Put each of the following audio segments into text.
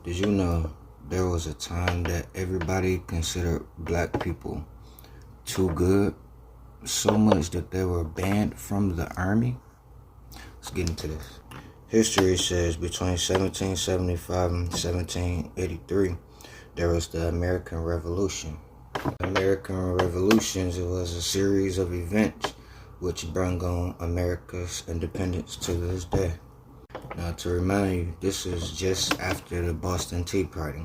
Did you know there was a time that everybody considered black people too good? So much that they were banned from the army? Let's get into this. History says between 1775 and 1783, there was the American Revolution. The American Revolutions was a series of events which brought on America's independence to this day. Now, to remind you, this is just after the Boston Tea Party.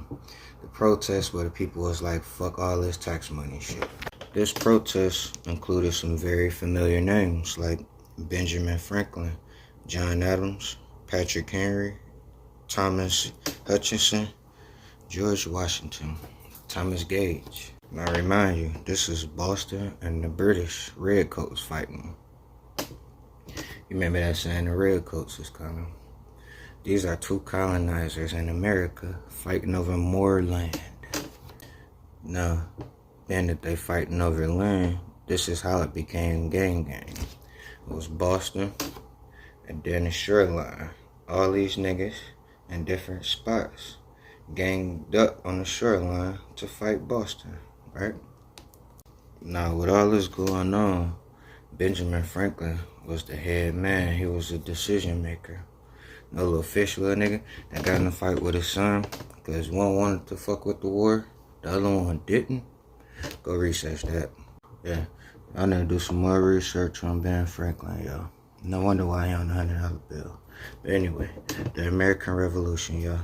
The protest where the people was like, fuck all this tax money shit. This protest included some very familiar names like Benjamin Franklin, John Adams, Patrick Henry, Thomas Hutchinson, George Washington, Thomas Gage. Now, remind you, this is Boston and the British Redcoats fighting. You remember that saying, the Redcoats is coming. These are two colonizers in America fighting over more land. Now, being that they fighting over land, this is how it became gang. It was Boston and then the shoreline. All these niggas in different spots ganged up on the shoreline to fight Boston, right? Now, with all this going on, Benjamin Franklin was the head man. He was a decision maker. No little fish little nigga that got in a fight with his son because one wanted to fuck with the war, the other one didn't. Go research that. Yeah, y'all need to do some more research on Ben Franklin, y'all. No wonder why he on the $100 bill. But anyway, the American Revolution, y'all.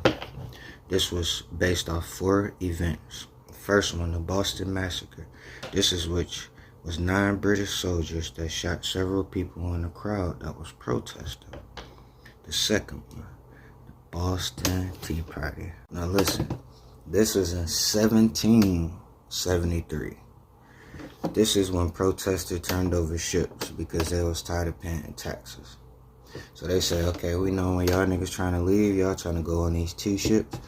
This was based off 4 events. The first one, the Boston Massacre. This is which was 9 British soldiers that shot several people in the crowd that was protesting. The second one, the Boston Tea Party. Now listen, this was in 1773. This is when protesters turned over ships because they was tired of paying taxes. So they say, okay, we know when y'all niggas trying to leave, y'all trying to go on these tea ships,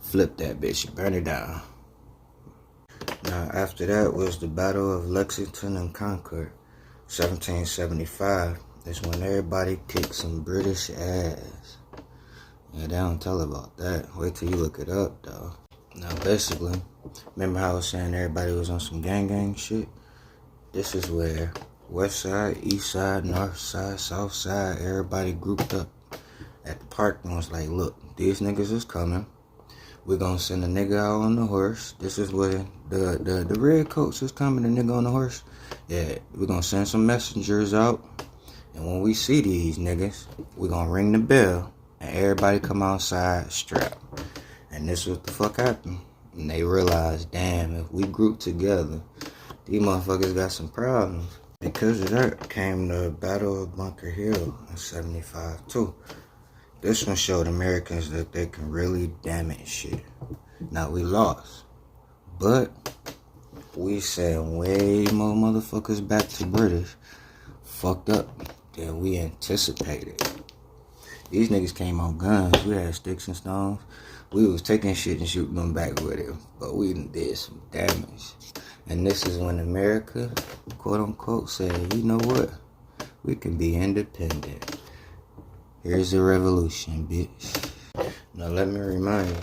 flip that bitch, burn it down. Now after that was the Battle of Lexington and Concord, 1775. That's when everybody kicked some British ass. Yeah, they don't tell about that. Wait till you look it up, though. Now, basically, remember how I was saying everybody was on some gang shit? This is where West Side, East Side, North Side, South Side, everybody grouped up at the park and was like, look, these niggas is coming. We're gonna send a nigga out on the horse. This is where the Redcoats is coming, the nigga on the horse. Yeah, we're gonna send some messengers out. And when we see these niggas, we gonna ring the bell and everybody come outside strapped. And this is what the fuck happened. And they realized, damn, if we group together, these motherfuckers got some problems. Because of that came the Battle of Bunker Hill in 75 too. This one showed Americans that they can really damage shit. Now we lost, but we sent way more motherfuckers back to British fucked up than we anticipated. These niggas came on guns. We had sticks and stones. We was taking shit and shooting them back with it, but we did some damage. And this is when America, quote unquote, said, you know what? We can be independent. Here's the revolution, bitch. Now let me remind you,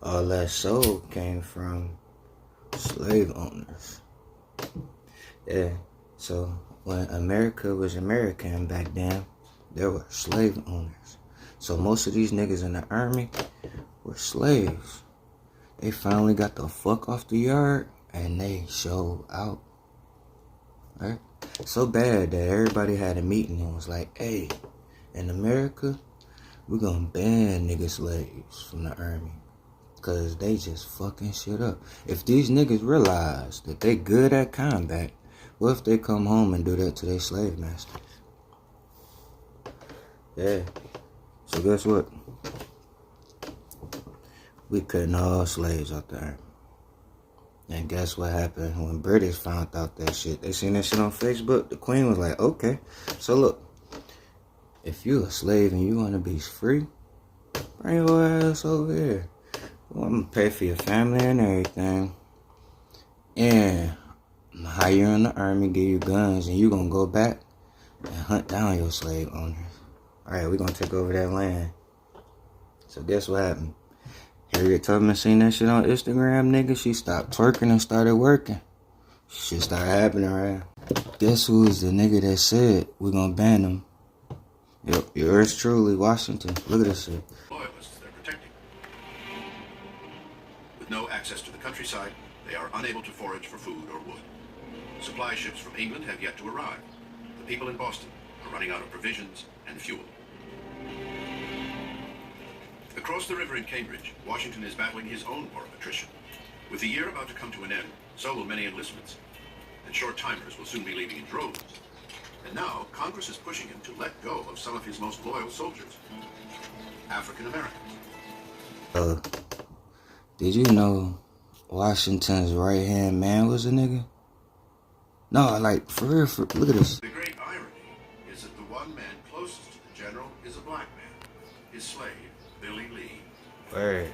all that soul came from slave owners. Yeah, so when America was American back then, there were slave owners. So most of these niggas in the army were slaves. They finally got the fuck off the yard and they showed out. Right? So bad that everybody had a meeting and was like, hey, in America, we're gonna ban nigga slaves from the army. Cause they just fucking shit up. If these niggas realize that they good at combat, what if they come home and do that to their slave masters? Yeah. So guess what? We cutting all slaves out the army. And guess what happened when British found out that shit? They seen that shit on Facebook. The Queen was like, okay. So look, if you a slave and you want to be free, bring your ass over here. Well, I'm gonna pay for your family and everything. And hire you in the army, give you guns, and you gonna go back and hunt down your slave owners. Alright, we're gonna take over that land. So guess what happened? Harriet Tubman seen that shit on Instagram, nigga. She stopped twerking and started working. Shit started happening, right? Guess who is the nigga that said we're gonna ban them? Yep, yours truly, Washington. Look at this shit. Loyalists they're protecting. With no access to the countryside, they are unable to forage for food or wood. Supply ships from England have yet to arrive. The people in Boston are running out of provisions and fuel. Across the river in Cambridge, Washington is battling his own war of attrition. With the year about to come to an end, so will many enlistments. And short-timers will soon be leaving in droves. And now, Congress is pushing him to let go of some of his most loyal soldiers. African Americans. Did you know Washington's right-hand man was a nigga? No, like, for real, look at this. The great irony is that the one man closest to the general is a black man, his slave, Billy Lee. Word.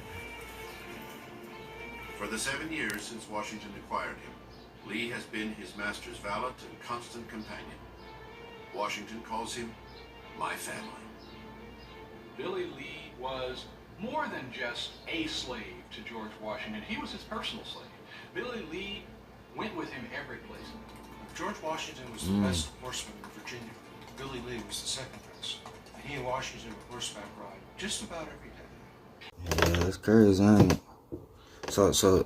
For the 7 years since Washington acquired him, Lee has been his master's valet and constant companion. Washington calls him my family. Billy Lee was more than just a slave to George Washington. He was his personal slave. Billy Lee went with him every place. George Washington was the best horseman in Virginia. Billy Lee was the second best. And he and Washington would horseback ride just about every day. Yeah, that's crazy, ain't it? So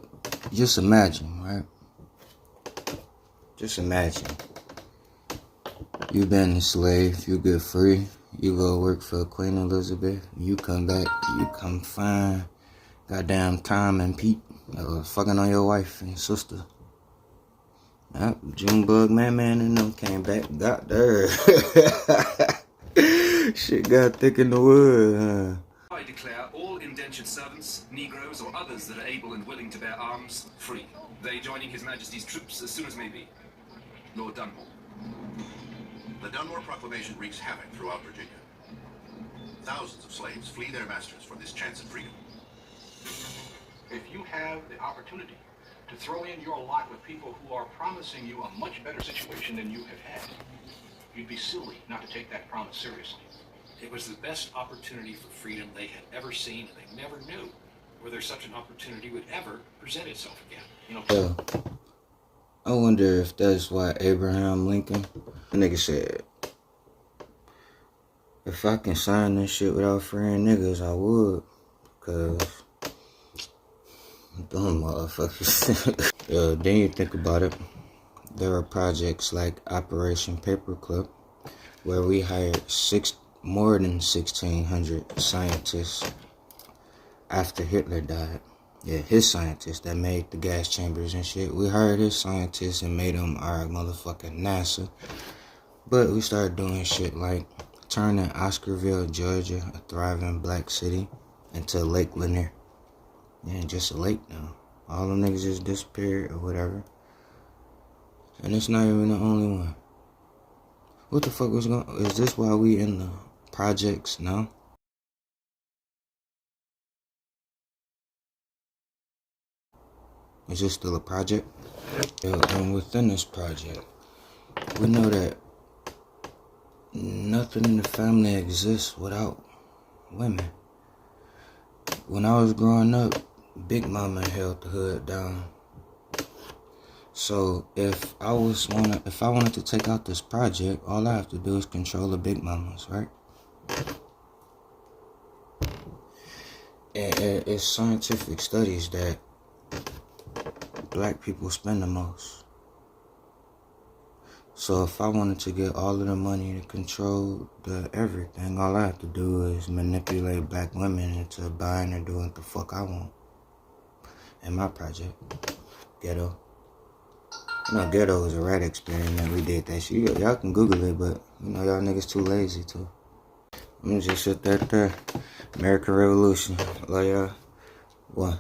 just imagine, right? Just imagine. You been a slave, you get free, you go work for Queen Elizabeth, you come back, you come find goddamn Tom and Pete fucking on your wife and sister. Yep, Junebug Man and them came back, got there. Shit got thick in the wood, huh? I declare all indentured servants, Negroes, or others that are able and willing to bear arms, free. They joining His Majesty's troops as soon as may be. Lord Dunmore. The Dunmore Proclamation wreaks havoc throughout Virginia. Thousands of slaves flee their masters for this chance at freedom. If you have the opportunity to throw in your lot with people who are promising you a much better situation than you have had, you'd be silly not to take that promise seriously. It was the best opportunity for freedom they had ever seen, and they never knew whether such an opportunity would ever present itself again. You know, I wonder if that's why Abraham Lincoln, the nigga said, if I can sign this shit without freeing niggas, I would. Cause dumb motherfuckers. Then you think about it. There are projects like Operation Paperclip, where we hired more than 1,600 scientists after Hitler died. Yeah, his scientists that made the gas chambers and shit. We hired his scientists and made them our motherfucking NASA. But we started doing shit like turning Oscarville, Georgia, a thriving black city, into Lake Lanier. Yeah, just a lake now. All them niggas just disappeared or whatever. And it's not even the only one. What the fuck is this why we in the projects now? Is this still a project? And within this project, we know that nothing in the family exists without women. When I was growing up, Big Mama held the hood down. So if I wanted to take out this project, all I have to do is control the Big Mamas, right? And it's scientific studies that black people spend the most. So if I wanted to get all of the money to control the everything, all I have to do is manipulate black women into buying or doing what the fuck I want. And my project, Ghetto. You know, Ghetto was a rat experiment. We did that shit. Y'all can Google it, but you know, y'all niggas too lazy to. I'm gonna just sit that there. American Revolution. Love y'all. One.